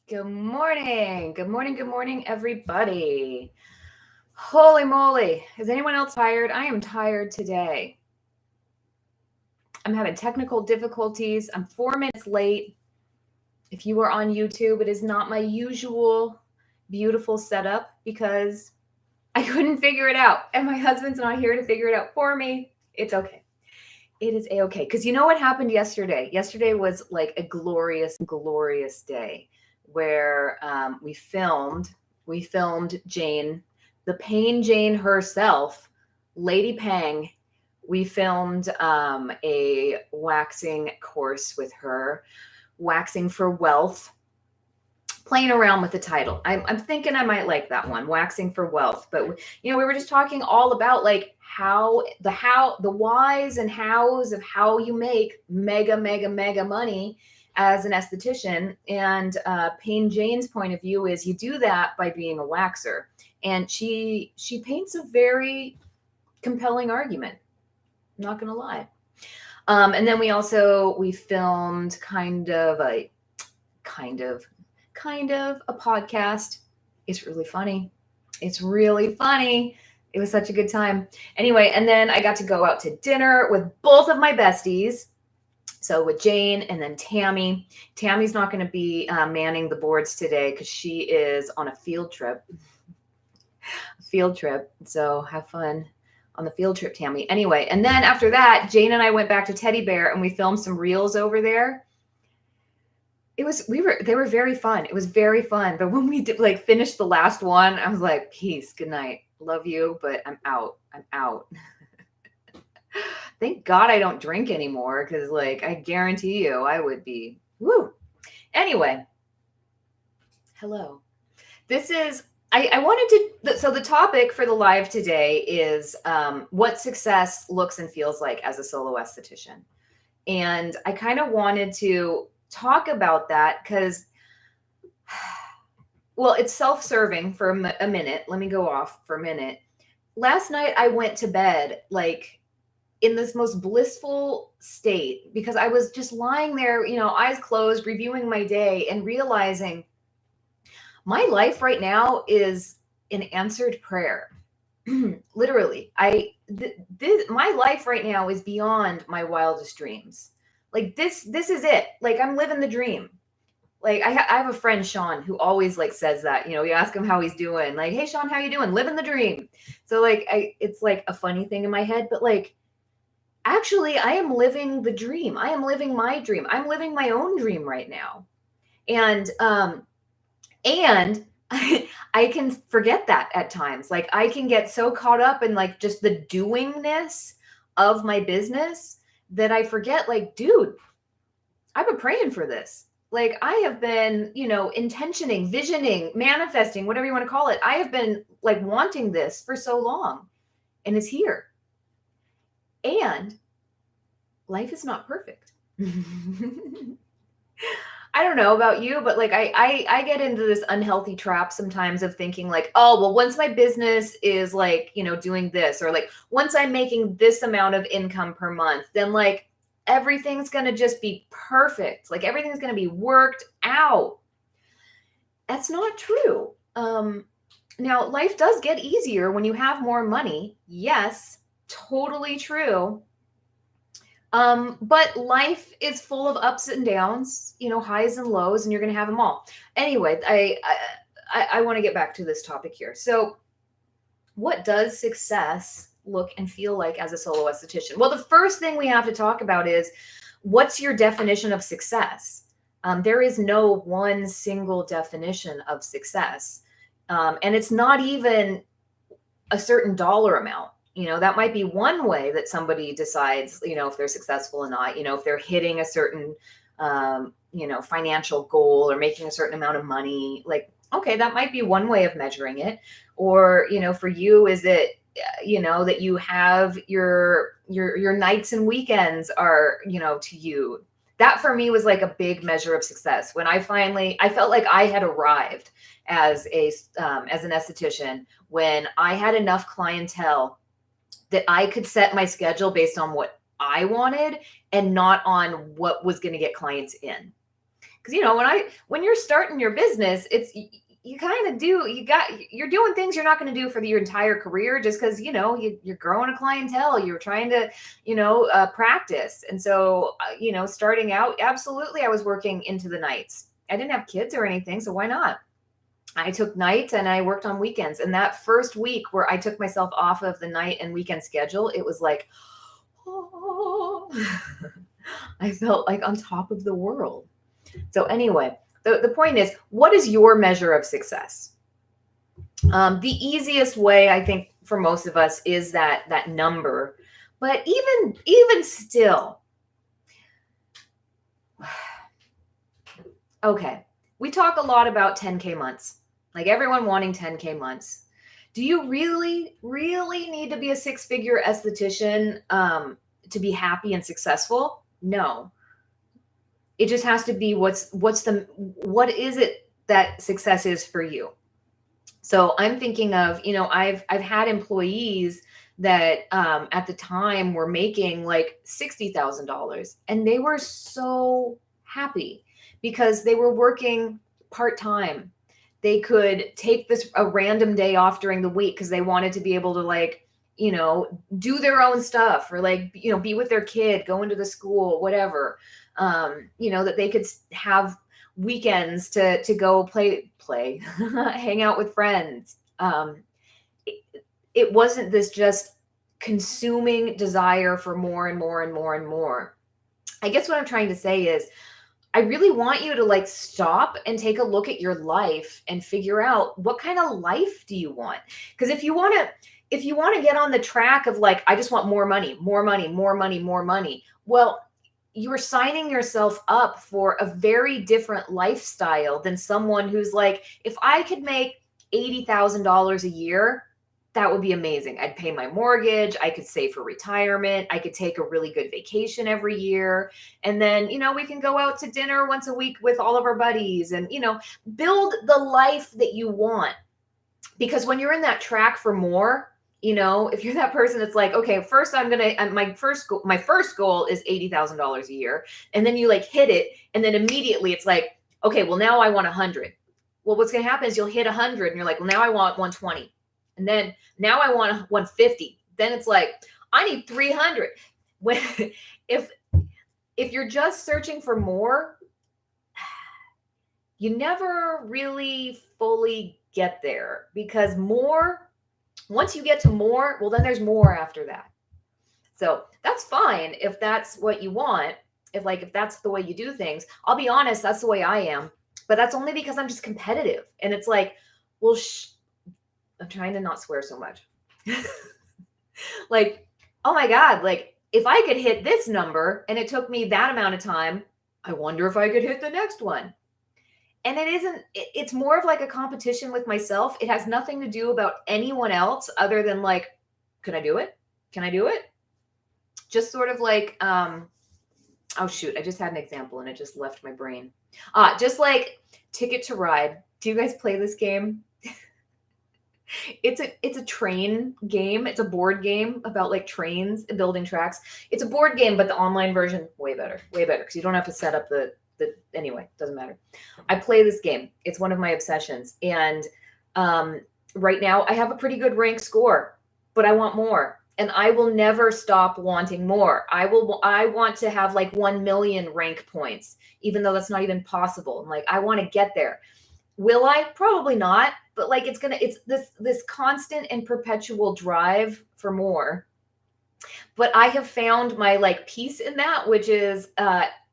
Good morning. Good morning. Good morning, everybody. Holy moly. Is anyone else tired? I am tired today. I'm having technical difficulties. I'm 4 minutes late. If you are on YouTube, it is not my usual beautiful setup because I couldn't figure it out. And my husband's not here to figure it out for me. It's okay. It is a-okay. Because you know what happened yesterday? Yesterday was like a glorious, glorious day where we filmed Jane, the Pain Jane herself, Lady Pang. We filmed a waxing course with her, Waxing for Wealth, playing around with the title. I'm thinking I might like that one, Waxing for Wealth. But we were just talking all about like how the whys and hows of how you make mega mega mega money as an esthetician. And Pain Jane's point of view is you do that by being a waxer, and she paints a very compelling argument. I'm not gonna lie. And then we filmed kind of a podcast. It's really funny. It's really funny. It was such a good time. Anyway, and then I got to go out to dinner with both of my besties. So with Jane and then Tammy. Tammy's not going to be manning the boards today because she is on a field trip. So have fun on the field trip, Tammy. Anyway, and then after that, Jane and I went back to Teddy Bear and we filmed some reels over there. They were very fun. It was very fun. But when we did finish the last one, I was like, peace, good night. Love you, but I'm out. Thank God I don't drink anymore because I guarantee you I would be woo. Anyway, hello. This is I wanted to so the topic for the live today is what success looks and feels like as a solo esthetician. And I kind of wanted to talk about that because, well, it's self-serving for a minute. Let me go off for a minute. Last night I went to bed in this most blissful state because I was just lying there, eyes closed, reviewing my day and realizing my life right now is an answered prayer. Literally, my life right now is beyond my wildest dreams. This is it. I'm living the dream. I have a friend, Sean, who always says that, you ask him how he's doing, hey Sean, how you doing? Living the dream. So it's a funny thing in my head, but actually I am living the dream. I am living my dream. I'm living my own dream right now. And I can forget that at times. I can get so caught up in just the doingness of my business that I forget, dude, I've been praying for this. I have been, intentioning, visioning, manifesting, whatever you want to call it. I have been wanting this for so long, and it's here. And life is not perfect. I don't know about you, but I get into this unhealthy trap sometimes of thinking oh, well, once my business is doing this, or once I'm making this amount of income per month, then everything's going to just be perfect. Everything's going to be worked out. That's not true. Now life does get easier when you have more money. Yes, totally true. But life is full of ups and downs, highs and lows, and you're going to have them all. Anyway, I want to get back to this topic here. So what does success look and feel like as a solo esthetician? Well, the first thing we have to talk about is what's your definition of success? There is no one single definition of success. And it's not even a certain dollar amount. That might be one way that somebody decides, if they're successful or not, if they're hitting a certain, financial goal or making a certain amount of money, okay, that might be one way of measuring it. Or, for you, is it, that you have your nights and weekends are, to you. That for me was a big measure of success. When I felt like I had arrived as an esthetician, when I had enough clientele that I could set my schedule based on what I wanted and not on what was going to get clients in. Because, when you're starting your business, you kind of you're doing things you're not going to do for your entire career, just because, you're growing a clientele, you're trying to, practice. And so, starting out, absolutely, I was working into the nights. I didn't have kids or anything, so why not? I took nights and I worked on weekends. And that first week where I took myself off of the night and weekend schedule, it was like, oh, I felt like on top of the world. So anyway, the point is, what is your measure of success? The easiest way, I think, for most of us is that number. But even still, okay, we talk a lot about 10K months, like everyone wanting 10K months. Do you really, really need to be a six-figure esthetician to be happy and successful? No. It just has to be what is it that success is for you? So I'm thinking of, I've had employees that at the time were making like $60,000, and they were so happy because they were working part-time. They could take a random day off during the week because they wanted to be able to do their own stuff, or be with their kid, go into the school, whatever. That they could have weekends to go play, hang out with friends. It wasn't this just consuming desire for more and more and more and more. I guess what I'm trying to say is, I really want you to stop and take a look at your life and figure out, what kind of life do you want? Because if you want to get on the track of I just want more money, more money, more money, more money, well, you're signing yourself up for a very different lifestyle than someone who's if I could make $80,000 a year, that would be amazing. I'd pay my mortgage. I could save for retirement. I could take a really good vacation every year. And then, we can go out to dinner once a week with all of our buddies and, build the life that you want. Because when you're in that track for more, if you're that person that's okay, first my first goal is $80,000 a year. And then you hit it. And then immediately it's okay, well, now I want 100. Well, what's going to happen is you'll hit 100 and you're well, now I want 120. And then now I want 150. Then it's I need 300. When if you're just searching for more, you never really fully get there, because once you get to more, well, then there's more after that. So that's fine if that's what you want. If that's the way you do things. I'll be honest, that's the way I am. But that's only because I'm just competitive. And it's well, I'm trying to not swear so much. Oh my God, if I could hit this number and it took me that amount of time, I wonder if I could hit the next one. And it's more of a competition with myself. It has nothing to do about anyone else other than can I do it? Can I do it? Just sort of oh shoot, I just had an example and it just left my brain. Just Ticket to Ride. Do you guys play this game? It's a train game. It's a board game about trains and building tracks. It's a board game, but the online version, way better, because you don't have to set up anyway, doesn't matter. I play this game. It's one of my obsessions. And right now I have a pretty good rank score, but I want more. And I will never stop wanting more. I want to have 1 million rank points, even though that's not even possible. I'm I want to get there. Will I? Probably not. But it's this constant and perpetual drive for more. But I have found my peace in that, which is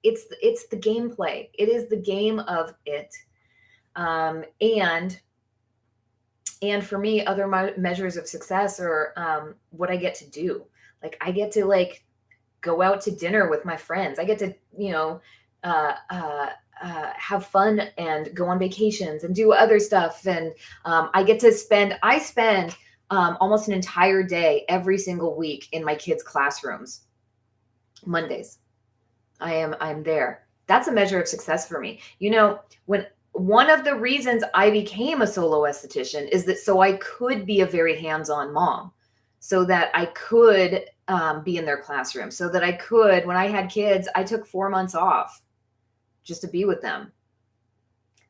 it's the gameplay. It is the game of it. And for me, other measures of success are what I get to do. I get to go out to dinner with my friends. I get to, have fun and go on vacations and do other stuff. And I spend almost an entire day every single week in my kids' classrooms. Mondays. I'm there. That's a measure of success for me. When one of the reasons I became a solo esthetician is that so I could be a very hands-on mom, so that I could be in their classroom, so that I could, when I had kids, I took 4 months off just to be with them.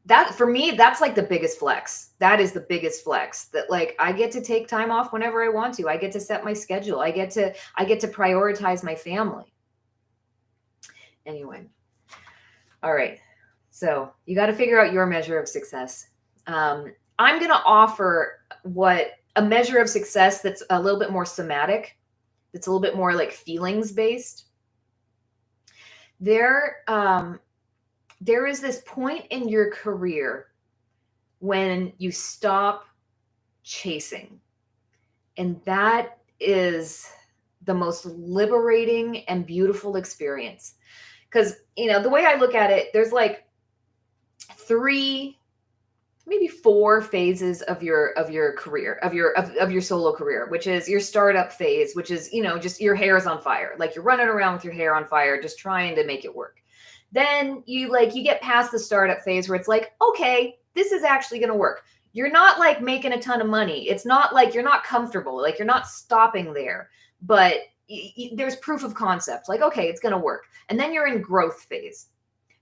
that for me, that's like the biggest flex. That is the biggest flex, that like I get to take time off whenever I want to. I get to set my schedule. I get to prioritize my family. Anyway. All right. So you got to figure out your measure of success. I'm going to offer what a measure of success that's a little bit more somatic, that's a little bit more like feelings based. There is this point in your career when you stop chasing. And that is the most liberating and beautiful experience. Because, the way I look at it, there's like 3, maybe 4 phases of your career, of your solo career, which is your startup phase, which is, just your hair's on fire. Like you're running around with your hair on fire, just trying to make it work. Then you get past the startup phase where it's like, okay, this is actually going to work. You're not like making a ton of money. It's not like you're not comfortable. Like you're not stopping there, but there's proof of concept. Like, okay, it's going to work. And then you're in growth phase.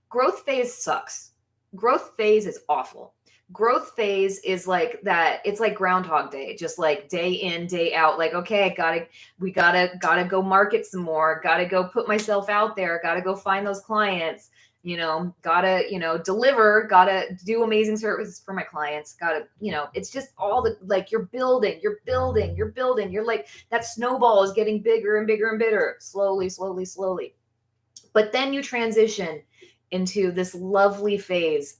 Growth phase sucks. Growth phase is awful. Growth phase is like that. It's like Groundhog Day, just like day in, day out. Like, okay, we gotta go market some more. Gotta go put myself out there. Gotta go find those clients. Gotta, deliver. Gotta do amazing services for my clients. Gotta, it's just all the like you're building. You're like that snowball is getting bigger and bigger and bigger, slowly. But then you transition into this lovely phase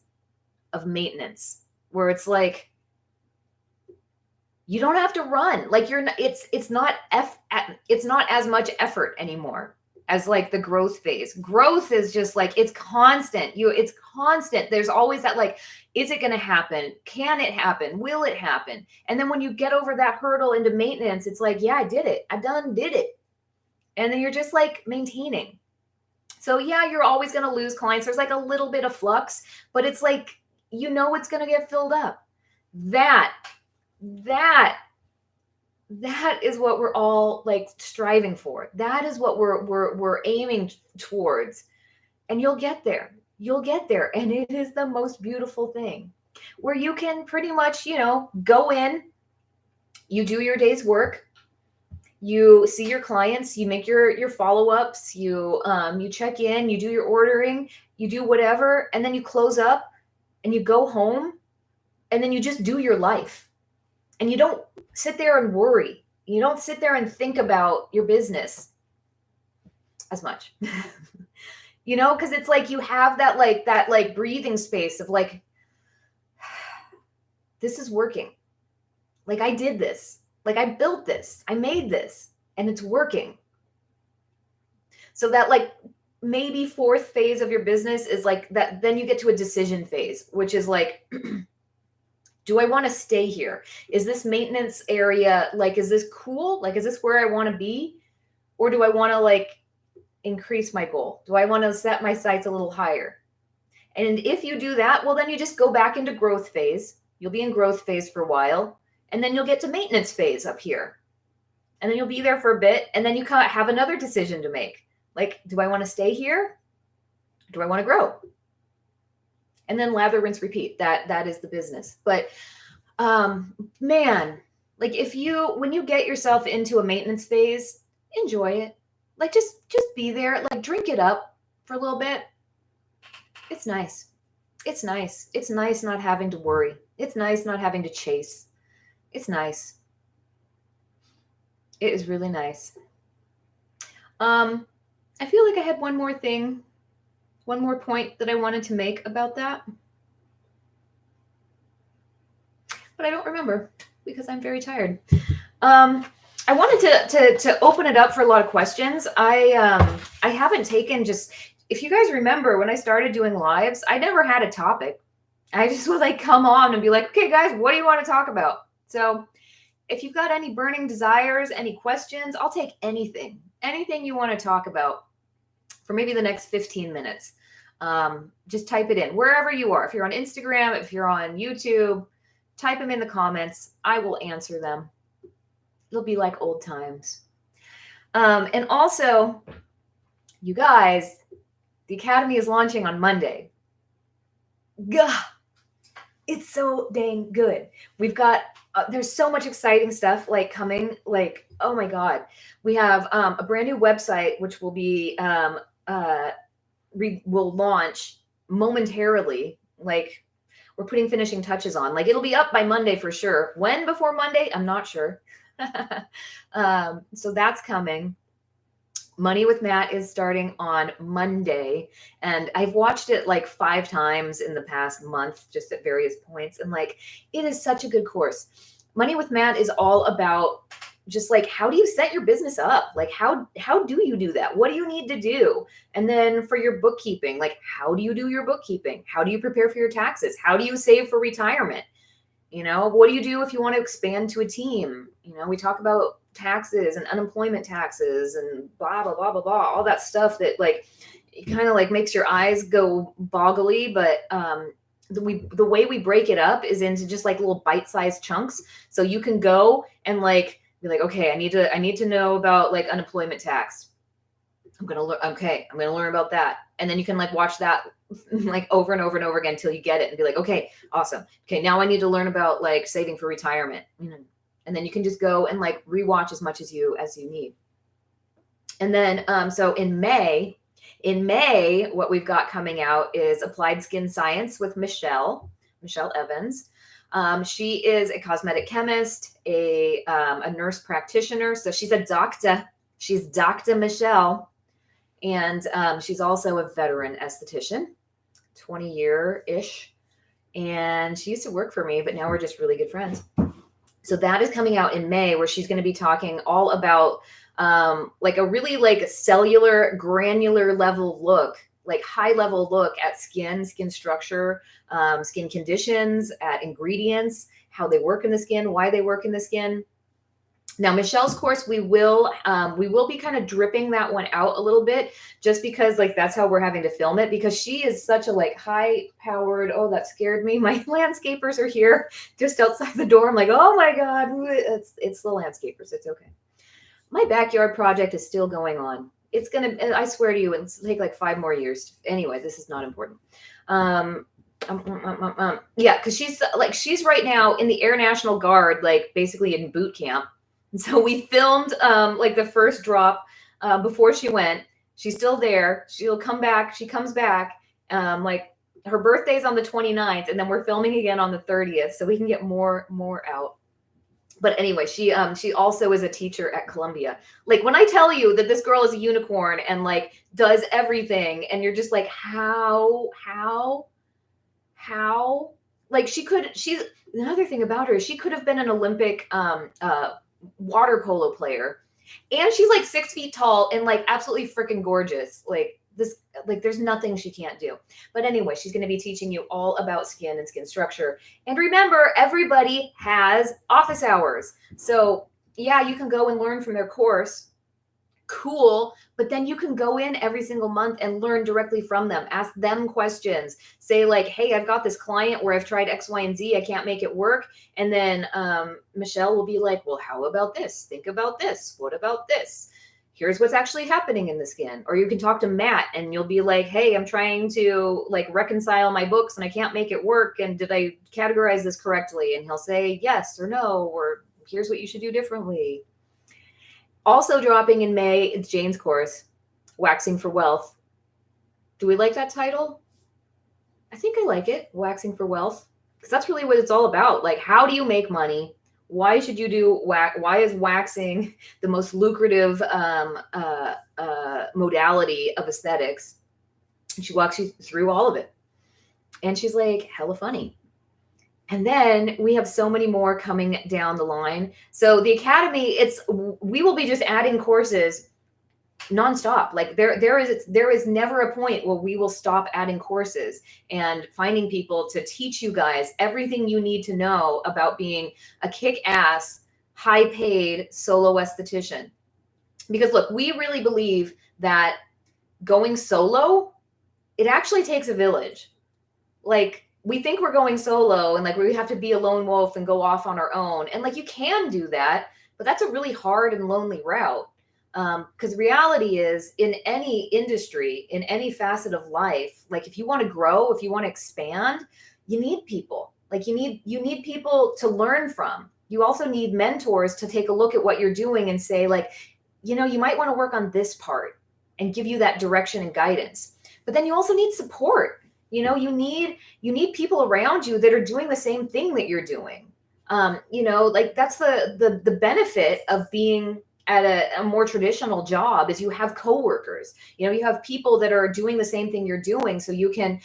of maintenance, where it's like you don't have to run. Like it's not as much effort anymore as like the growth phase. Growth is just like it's constant. It's constant. There's always that like, is it going to happen? Can it happen? Will it happen? And then when you get over that hurdle into maintenance, it's like, yeah, I did it. I done did it. And then you're just like maintaining. So yeah, you're always going to lose clients. There's like a little bit of flux, but it's like, it's going to get filled up. That is what we're all like striving for. That is what we're aiming towards. And you'll get there. And it is the most beautiful thing, where you can pretty much, go in, you do your day's work, you see your clients, you make your follow-ups, you check in, you do your ordering, you do whatever, and then you close up and you go home, and then you just do your life. And you don't sit there and worry. You don't sit there and think about your business as much. Because it's like you have that breathing space of like, this is working. Like I did this. Like I built this. I made this, and it's working. So that like maybe 4th phase of your business is like that. Then you get to a decision phase, which is like, do I want to stay here? Is this maintenance area, like, is this cool? Like, is this where I want to be? Or do I want to like increase my goal? Do I want to set my sights a little higher? And if you do that, well, then you just go back into growth phase. You'll be in growth phase for a while, and then you'll get to maintenance phase up here. And then you'll be there for a bit, and then you kind of have another decision to make. Like, do I want to stay here? Do I want to grow? And then lather, rinse, repeat. That is the business. But man, like when you get yourself into a maintenance phase, enjoy it. Like just be there, like drink it up for a little bit. It's nice. It's nice. It's nice not having to worry. It's nice not having to chase. It's nice. It is really nice. I feel like I had one more point that I wanted to make about that. But I don't remember because I'm very tired. I wanted to open it up for a lot of questions. I haven't taken if you guys remember when I started doing lives, I never had a topic. I just would like come on and be like, okay, guys, what do you want to talk about? So if you've got any burning desires, any questions, I'll take anything you want to talk about for maybe the next 15 minutes. Just type it in wherever you are. If you're on Instagram, if you're on YouTube, type them in the comments. I will answer them. It'll be like old times. And also, you guys, the Academy is launching on Monday. Gah! It's so dang good. We've got there's so much exciting stuff like coming. Like, oh my god, we have a brand new website which will be uh, will launch momentarily. Like, we're putting finishing touches on. Like, it'll be up by Monday for sure. When before Monday, I'm not sure. So that's coming. Money with Matt is starting on Monday, and I've watched it like 5 times in the past month, just at various points. And like, it is such a good course. Money with Matt is all about just like, how do you set your business up? Like, how do you do that? What do you need to do? And then for your bookkeeping, like, how do you do your bookkeeping? How do you prepare for your taxes? How do you save for retirement? What do you do if you want to expand to a team? We talk about taxes and unemployment taxes and blah, blah, blah, blah, blah, all that stuff that like, it kind of like makes your eyes go boggly. But the way we break it up is into just like little bite-sized chunks. So you can go and like, be like, okay, I need to know about like unemployment tax. I'm going to learn. Okay. I'm going to learn about that. And then you can like watch that like over and over and over again until you get it and be like, okay, awesome. Okay. Now I need to learn about like saving for retirement. And then you can just go and like rewatch as much as you need. And then, so in May, what we've got coming out is Applied Skin Science with Michelle Evans. She is a cosmetic chemist, a nurse practitioner. So she's a doctor. She's Dr. Michelle. And she's also a veteran esthetician, 20-year-ish. And she used to work for me, but now we're just really good friends. So that is coming out in May, where she's going to be talking all about like a really like cellular, granular level look, like high level look at skin structure, skin conditions, at ingredients, how they work in the skin, why they work in the skin. Now, Michelle's course, we will be kind of dripping that one out a little bit, just because like that's how we're having to film it, because she is such a like high powered. Oh, that scared me. My landscapers are here just outside the door. I'm like, oh my God, it's the landscapers. It's okay. My backyard project is still going on. It's gonna, I swear to you, it's take like 5 more years. Anyway, this is not important. Yeah, because she's right now in the Air National Guard, like basically in boot camp. And so we filmed like the first drop before she went. She's still there. She'll come back. She comes back. Like her birthday's on the 29th, and then we're filming again on the 30th, so we can get more out. But anyway, she also is a teacher at Columbia. Like, when I tell you that this girl is a unicorn and like does everything, and you're just like, how? Like, she's another thing about her. She could have been an Olympic water polo player, and she's like 6 feet tall and like absolutely freaking gorgeous. Like, this, like, there's nothing she can't do. But anyway, she's going to be teaching you all about skin and skin structure. And remember, everybody has office hours. So yeah, you can go and learn from their course. Cool. But then you can go in every single month and learn directly from them. Ask them questions. Say like, hey, I've got this client where I've tried X, Y, and Z. I can't make it work. And then Michelle will be like, well, how about this? Think about this. What about this? Here's what's actually happening in the skin. Or you can talk to Matt and you'll be like, hey, I'm trying to like reconcile my books and I can't make it work. And did I categorize this correctly? And he'll say yes or no, or here's what you should do differently. Also dropping in May, it's Jane's course, Waxing for Wealth. Do we like that title? I think I like it, Waxing for Wealth, because that's really what it's all about. Like, how do you make money? Why should you do why is waxing the most lucrative modality of aesthetics? And she walks you through all of it. And she's like, hella funny. And then we have so many more coming down the line. So the Academy, we will be just adding courses nonstop. Like there is never a point where we will stop adding courses and finding people to teach you guys everything you need to know about being a kick-ass, high-paid solo esthetician. Because look, we really believe that going solo, it actually takes a village. Like, we think we're going solo and like we have to be a lone wolf and go off on our own. And like, you can do that, but that's a really hard and lonely route. Because reality is, in any industry, in any facet of life, like if you want to grow, if you want to expand, you need people. Like you need people to learn from. You also need mentors to take a look at what you're doing and say like, you might want to work on this part and give you that direction and guidance. But then you also need support. You need people around you that are doing the same thing that you're doing. Like that's the benefit of being at a more traditional job is you have coworkers. You have people that are doing the same thing you're doing, so you can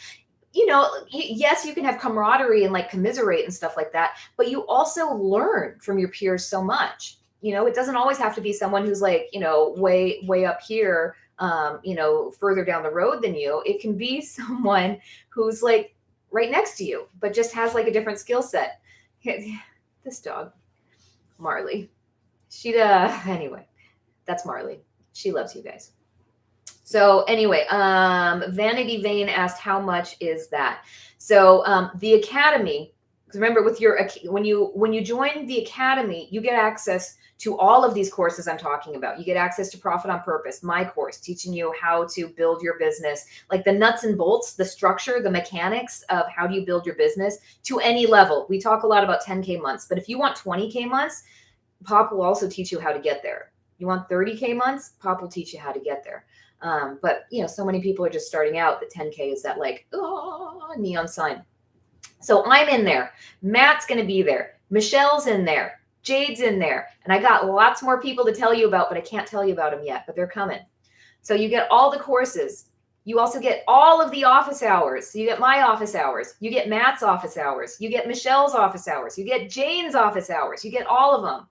yes, you can have camaraderie and like commiserate and stuff like that, but you also learn from your peers so much. It doesn't always have to be someone who's like, way up here, further down the road than you. It can be someone who's like right next to you, but just has like a different skill set. This dog, Marley, anyway, that's Marley. She loves you guys. So anyway, Vanity Vane asked, how much is that? So the Academy, because remember when you join the Academy, you get access to all of these courses I'm talking about. You get access to Profit on Purpose, my course, teaching you how to build your business, like the nuts and bolts, the structure, the mechanics of how do you build your business to any level. We talk a lot about 10K months, but if you want 20K months, Pop will also teach you how to get there. You want 30K months, Pop will teach you how to get there. But so many people are just starting out that 10K is that like, neon sign. So I'm in there. Matt's going to be there. Michelle's in there. Jade's in there. And I got lots more people to tell you about, but I can't tell you about them yet, but they're coming. So you get all the courses. You also get all of the office hours. So you get my office hours. You get Matt's office hours. You get Michelle's office hours. You get Jane's office hours. You get all of them.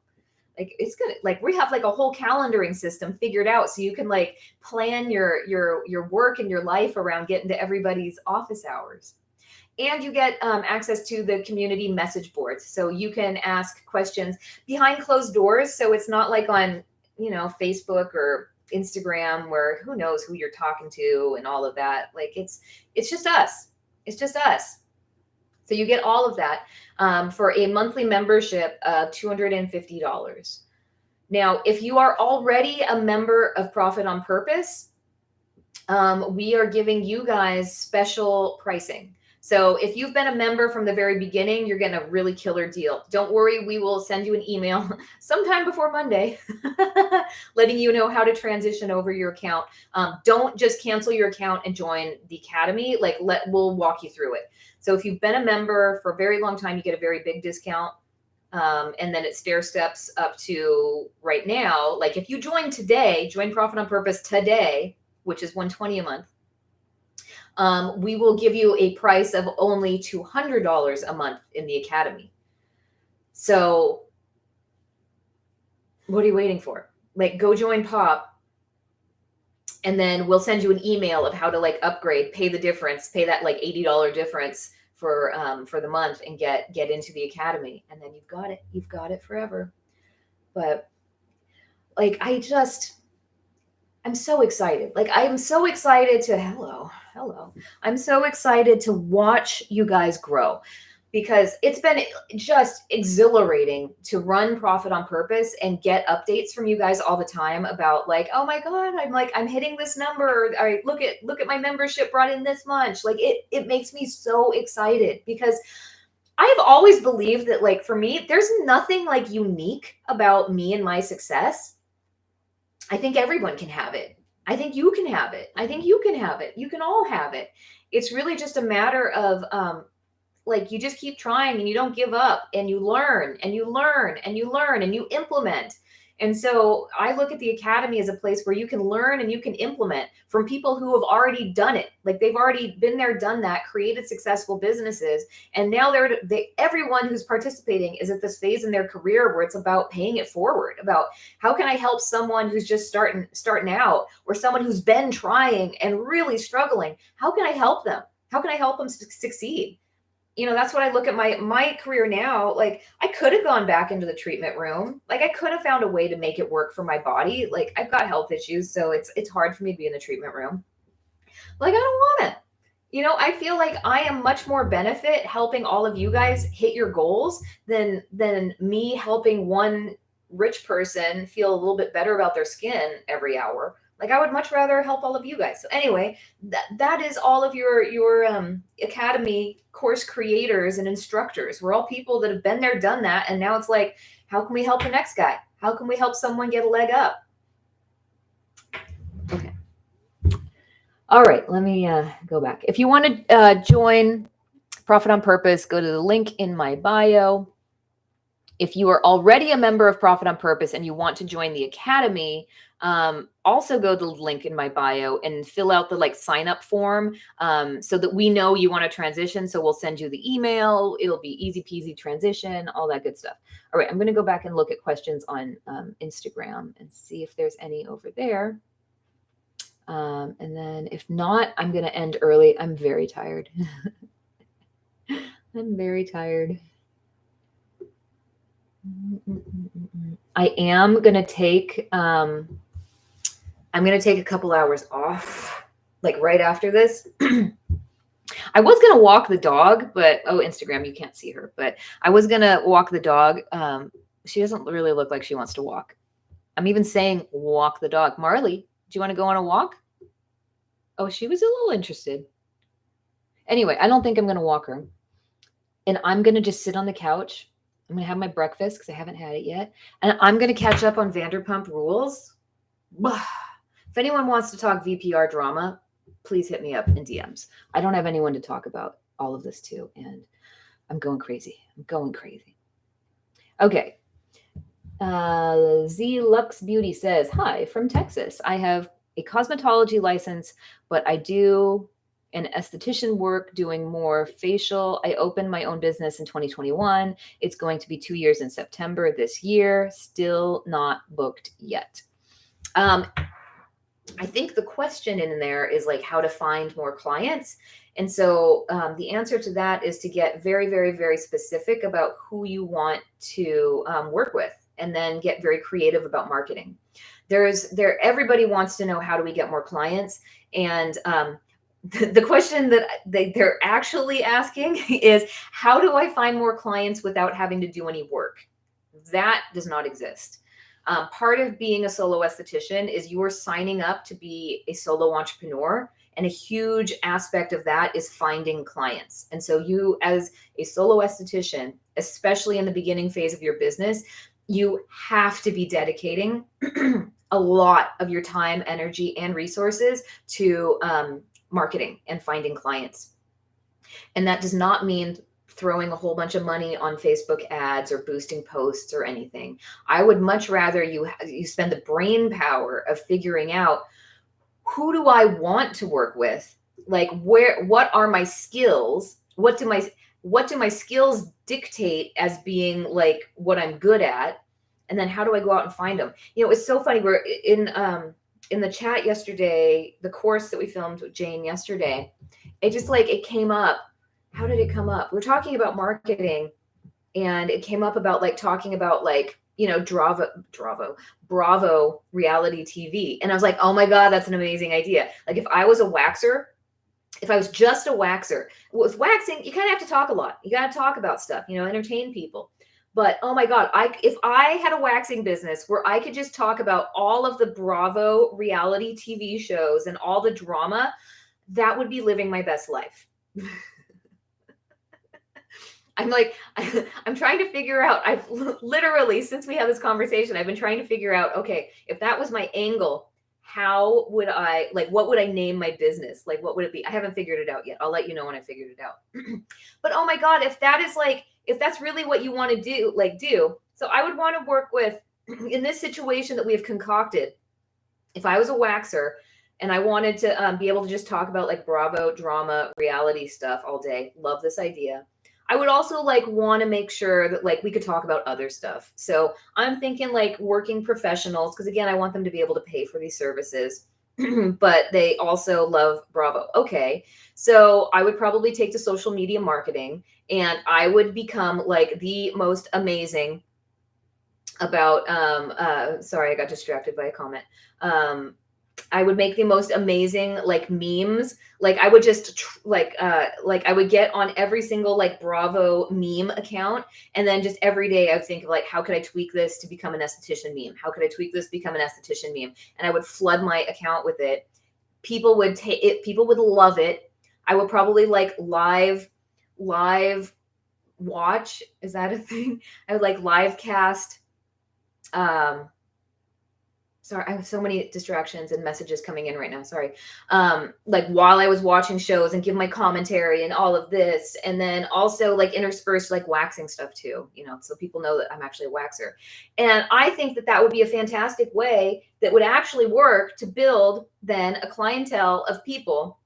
Like it's good. Like we have like a whole calendaring system figured out, so you can like plan your work and your life around getting to everybody's office hours. And you get access to the community message boards, so you can ask questions behind closed doors. So it's not like on Facebook or Instagram where who knows who you're talking to and all of that. Like it's just us. It's just us. So you get all of that for a monthly membership of $250. Now, if you are already a member of Profit on Purpose, we are giving you guys special pricing. So if you've been a member from the very beginning, you're getting a really killer deal. Don't worry, we will send you an email sometime before Monday, letting you know how to transition over your account. Don't just cancel your account and join the Academy. We'll walk you through it. So if you've been a member for a very long time, you get a very big discount. And then it stair steps up to right now. Like if you join Profit on Purpose today, which is $120 a month, we will give you a price of only $200 a month in the Academy. So what are you waiting for? Like go join Pop, and then we'll send you an email of how to like upgrade, pay the difference, pay that like $80 difference for the month and get into the Academy. And then you've got it forever. But like, I'm so excited. Like, I'm so excited to, hello. I'm so excited to watch you guys grow, because it's been just exhilarating to run Profit on Purpose and get updates from you guys all the time about like, oh my God, I'm hitting this number. All right, look at my membership brought in this much. Like it makes me so excited, because I've always believed that like for me, there's nothing like unique about me and my success. I think everyone can have it. I think you can have it. I think you can have it. You can all have it. It's really just a matter of like you just keep trying and you don't give up, and you learn and you learn and you learn and you implement. And so I look at the Academy as a place where you can learn and you can implement from people who have already done it. Like they've already been there, done that, created successful businesses. And now everyone who's participating is at this phase in their career where it's about paying it forward, about how can I help someone who's just starting out, or someone who's been trying and really struggling. How can I help them? How can I help them succeed? That's what I look at my career now. Like I could have gone back into the treatment room. Like I could have found a way to make it work for my body. Like I've got health issues, so it's hard for me to be in the treatment room. Like I don't want it. I feel like I am much more benefit helping all of you guys hit your goals than me helping one rich person feel a little bit better about their skin every hour. Like I would much rather help all of you guys. So anyway, that is all of your Academy course creators and instructors. We're all people that have been there, done that. And now it's like, how can we help the next guy? How can we help someone get a leg up? Okay. All right, let me go back. If you want to join Profit on Purpose, go to the link in my bio. If you are already a member of Profit on Purpose and you want to join the Academy, also go to the link in my bio and fill out the sign up form so that we know you want to transition. So we'll send you the email. It'll be easy peasy transition, all that good stuff. All right, I'm going to go back and look at questions on Instagram and see if there's any over there. And then if not, I'm going to end early. I'm very tired. I'm very tired. I am going to take, I'm going to take a couple hours off, right after this. I was going to walk the dog, but, Instagram, you can't see her, but I was going to walk the dog. She doesn't really look like she wants to walk. I'm even saying walk the dog. Marley, do you want to go on a walk? Oh, she was a little interested. Anyway, I don't think I'm going to walk her. And I'm going to just sit on the couch. I'm going to have my breakfast because I haven't had it yet. And I'm going to catch up on Vanderpump Rules. If anyone wants to talk VPR drama, please hit me up in DMs. I don't have anyone to talk about all of this to. And I'm going crazy. Okay. Z Lux Beauty says, hi, from Texas. I have a cosmetology license, but I do an esthetician work doing more facial. I opened my own business in 2021. It's going to be 2 years in September this year. Still not booked yet. I think the question in there is how to find more clients. And so the answer to that is to get very, very, very specific about who you want to work with, and then get very creative about marketing. Everybody wants to know, how do we get more clients? And the question that they're actually asking is, how do I find more clients without having to do any work? That does not exist. Part of being a solo esthetician is you are signing up to be a solo entrepreneur. And a huge aspect of that is finding clients. And so you, as a solo esthetician, especially in the beginning phase of your business, you have to be dedicating a lot of your time, energy, and resources to marketing and finding clients. And that does not mean throwing a whole bunch of money on Facebook ads or boosting posts or anything. I would much rather you spend the brain power of figuring out, who do I want to work with? What are my skills? What do my skills dictate as being what I'm good at? And then how do I go out and find them? It's so funny. We're in the chat yesterday, the course that we filmed with Jane yesterday, it just it came up. How did it come up? We're talking about marketing, and it came up about talking about Bravo reality TV. And I was like, oh my God, that's an amazing idea. If I was just a waxer, with waxing, you kind of have to talk a lot. You got to talk about stuff, entertain people. But oh my God, if I had a waxing business where I could just talk about all of the Bravo reality TV shows and all the drama, that would be living my best life. I'm trying to figure out, I've literally, since we had this conversation, I've been trying to figure out, okay, if that was my angle, how would I, what would I name my business? What would it be? I haven't figured it out yet. I'll let you know when I figured it out. But oh my God, if that is if that's really what you want to do, do. So I would want to work with, in this situation that we have concocted, if I was a waxer and I wanted to be able to just talk about Bravo drama, reality stuff all day, love this idea. I would also want to make sure that we could talk about other stuff. So I'm thinking working professionals, because again, I want them to be able to pay for these services, but they also love Bravo. Okay. So I would probably take to social media marketing, and I would become the most amazing about, sorry, I got distracted by a comment. I would make the most amazing memes. I would just I would get on every single Bravo meme account, and then just every day I would think of how could I tweak this to become an esthetician meme? How could I tweak this to become an esthetician meme? And I would flood my account with it. People would take it. People would love it. I would probably live live watch. Is that a thing? I would like live cast. Sorry, I have so many distractions and messages coming in right now. Sorry. Like while I was watching shows and give my commentary and all of this, and then also like interspersed like waxing stuff too, so people know that I'm actually a waxer. And I think that that would be a fantastic way that would actually work to build then a clientele of people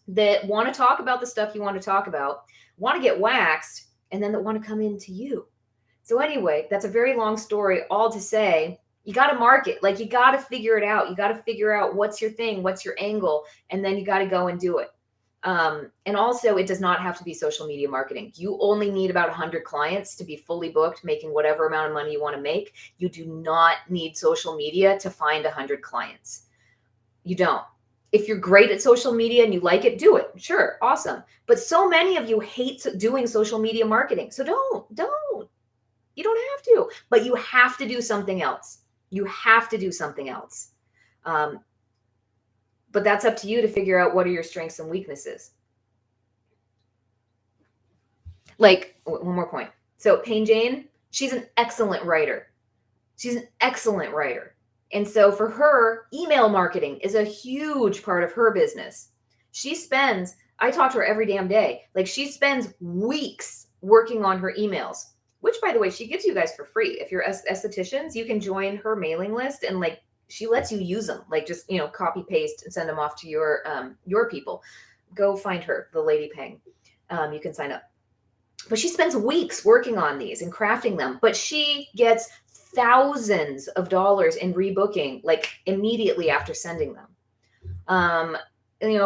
that want to talk about the stuff you want to talk about, want to get waxed, and then that want to come into you. So anyway, that's a very long story, all to say, you got to market. Like, you got to figure it out. You got to figure out what's your thing, what's your angle, and then you got to go and do it. And also, it does not have to be social media marketing. You only need about 100 clients to be fully booked, making whatever amount of money you want to make. You do not need social media to find 100 clients. You don't. If you're great at social media and you like it, do it. Sure, awesome. But so many of you hate doing social media marketing. So don't. You don't have to, but you have to do something else. You have to do something else. But that's up to you to figure out what are your strengths and weaknesses. Like, one more point. So Pain Jane, she's an excellent writer. And so for her, email marketing is a huge part of her business. I talk to her every damn day. Like, she spends weeks working on her emails, which, by the way, she gives you guys for free. If you're estheticians, you can join her mailing list, and like, she lets you use them, like just, copy paste and send them off to your people. Go find her, the Lady Peng. You can sign up. But she spends weeks working on these and crafting them, but she gets thousands of dollars in rebooking, like immediately after sending them.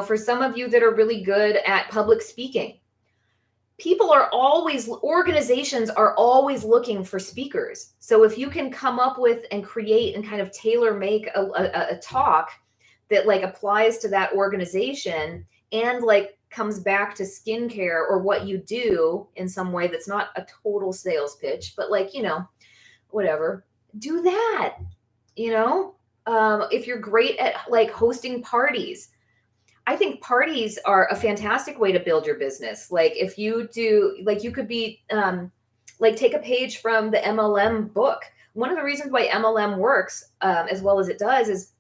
For some of you that are really good at public speaking, organizations are always looking for speakers. So if you can come up with and create and kind of tailor make a talk that like applies to that organization and like comes back to skincare or what you do in some way that's not a total sales pitch, but like, whatever, do that. If you're great at like hosting parties, I think parties are a fantastic way to build your business. Like, if you do, like, you could be, take a page from the MLM book. One of the reasons why MLM works as well as it does is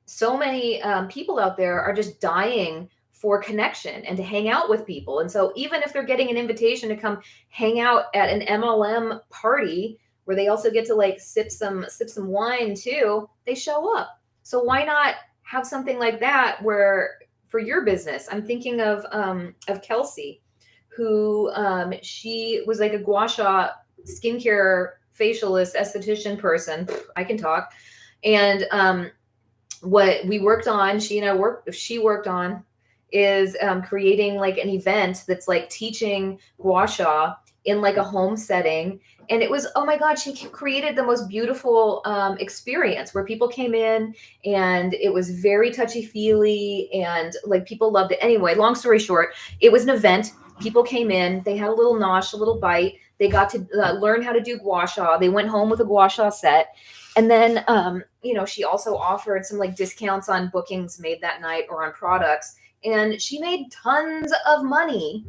so many people out there are just dying for connection and to hang out with people. And so even if they're getting an invitation to come hang out at an MLM party where they also get to like sip some wine too, they show up. So why not have something like that where for your business? I'm thinking of Kelsey, who she was like a gua sha skincare facialist esthetician person. I can talk. And what we worked on, she worked on is creating like an event that's like teaching gua sha in like a home setting. And it was, oh my God, she created the most beautiful experience where people came in and it was very touchy-feely and like people loved it. Anyway, long story short, it was an event. People came in, they had a little nosh, a little bite. They got to learn how to do gua sha. They went home with a gua sha set. And then, she also offered some like discounts on bookings made that night or on products. And she made tons of money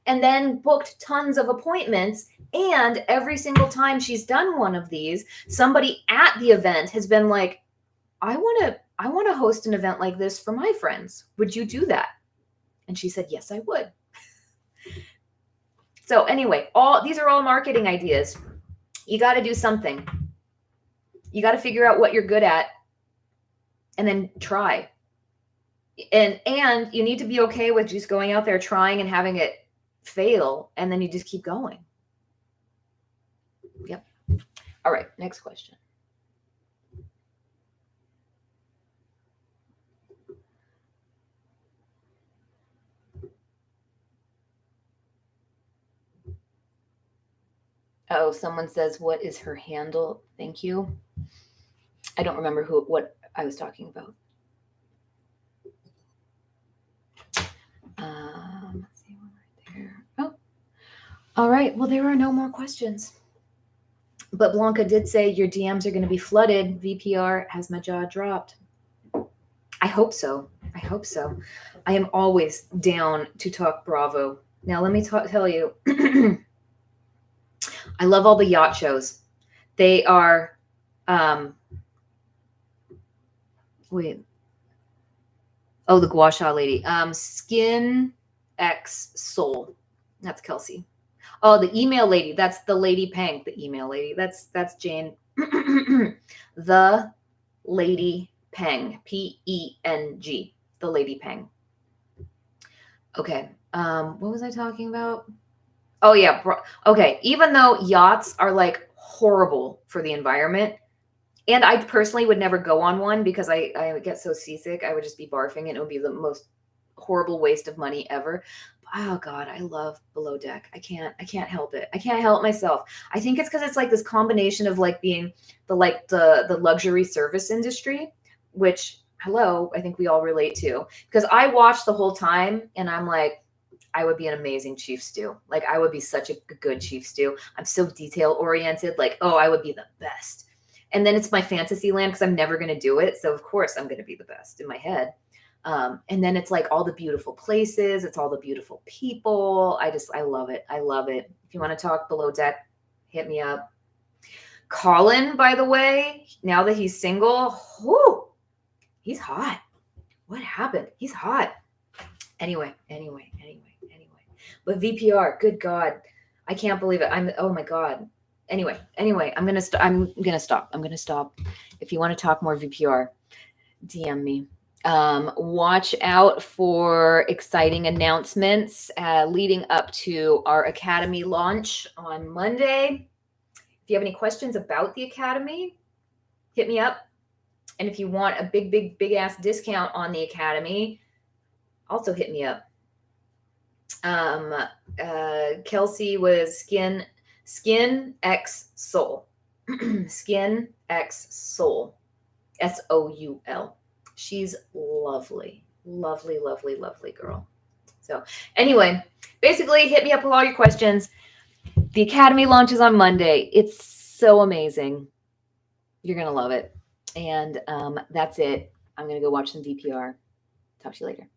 and then booked tons of appointments. And every single time she's done one of these, somebody at the event has been like, I want to host an event like this for my friends. Would you do that? And she said, yes, I would. So anyway, these are all marketing ideas. You got to do something. You got to figure out what you're good at and then try. And you need to be okay with just going out there, trying and having it fail. And then you just keep going. Yep. All right. Next question. Oh, someone says, what is her handle? Thank you. I don't remember what I was talking about. Let's see one right there. Oh, all right. Well, there are no more questions. But Blanca did say your DMs are going to be flooded. VPR, has my jaw dropped? I hope so. I am always down to talk Bravo. Now, let me tell you, I love all the yacht shows. They are, wait, oh, the gua sha lady. Skin X Soul. That's Kelsey. Oh, the email lady. That's the Lady Peng. The email lady. That's Jane. The Lady Peng. Peng. The Lady Peng. Okay. What was I talking about? Oh yeah. Okay. Even though yachts are like horrible for the environment, and I personally would never go on one because I would get so seasick. I would just be barfing and it would be the most horrible waste of money ever. Oh God, I love below deck. I can't help it. I can't help myself. I think it's because it's like this combination of like being the luxury service industry, which hello, I think we all relate to. Because I watched the whole time and I'm like, I would be an amazing chief stew. Like I would be such a good chief stew. I'm so detail oriented. Like, oh, I would be the best. And then it's my fantasy land because I'm never going to do it. So of course I'm going to be the best in my head. And then it's like all the beautiful places. It's all the beautiful people. I love it. I love it. If you want to talk below deck, hit me up. Colin, by the way, now that he's single, whoo, he's hot. What happened? He's hot. Anyway. But VPR, good God. I can't believe it. Oh my God. Anyway, I'm gonna stop. If you want to talk more VPR, DM me. Watch out for exciting announcements leading up to our Academy launch on Monday. If you have any questions about the Academy, hit me up. And if you want a big ass discount on the Academy, also hit me up. Kelsey was Skin X Soul. Skin X Soul. SOUL. She's lovely girl. So anyway, basically hit me up with all your questions. The Academy launches on Monday. It's so amazing. You're going to love it. And that's it. I'm going to go watch some VPR. Talk to you later.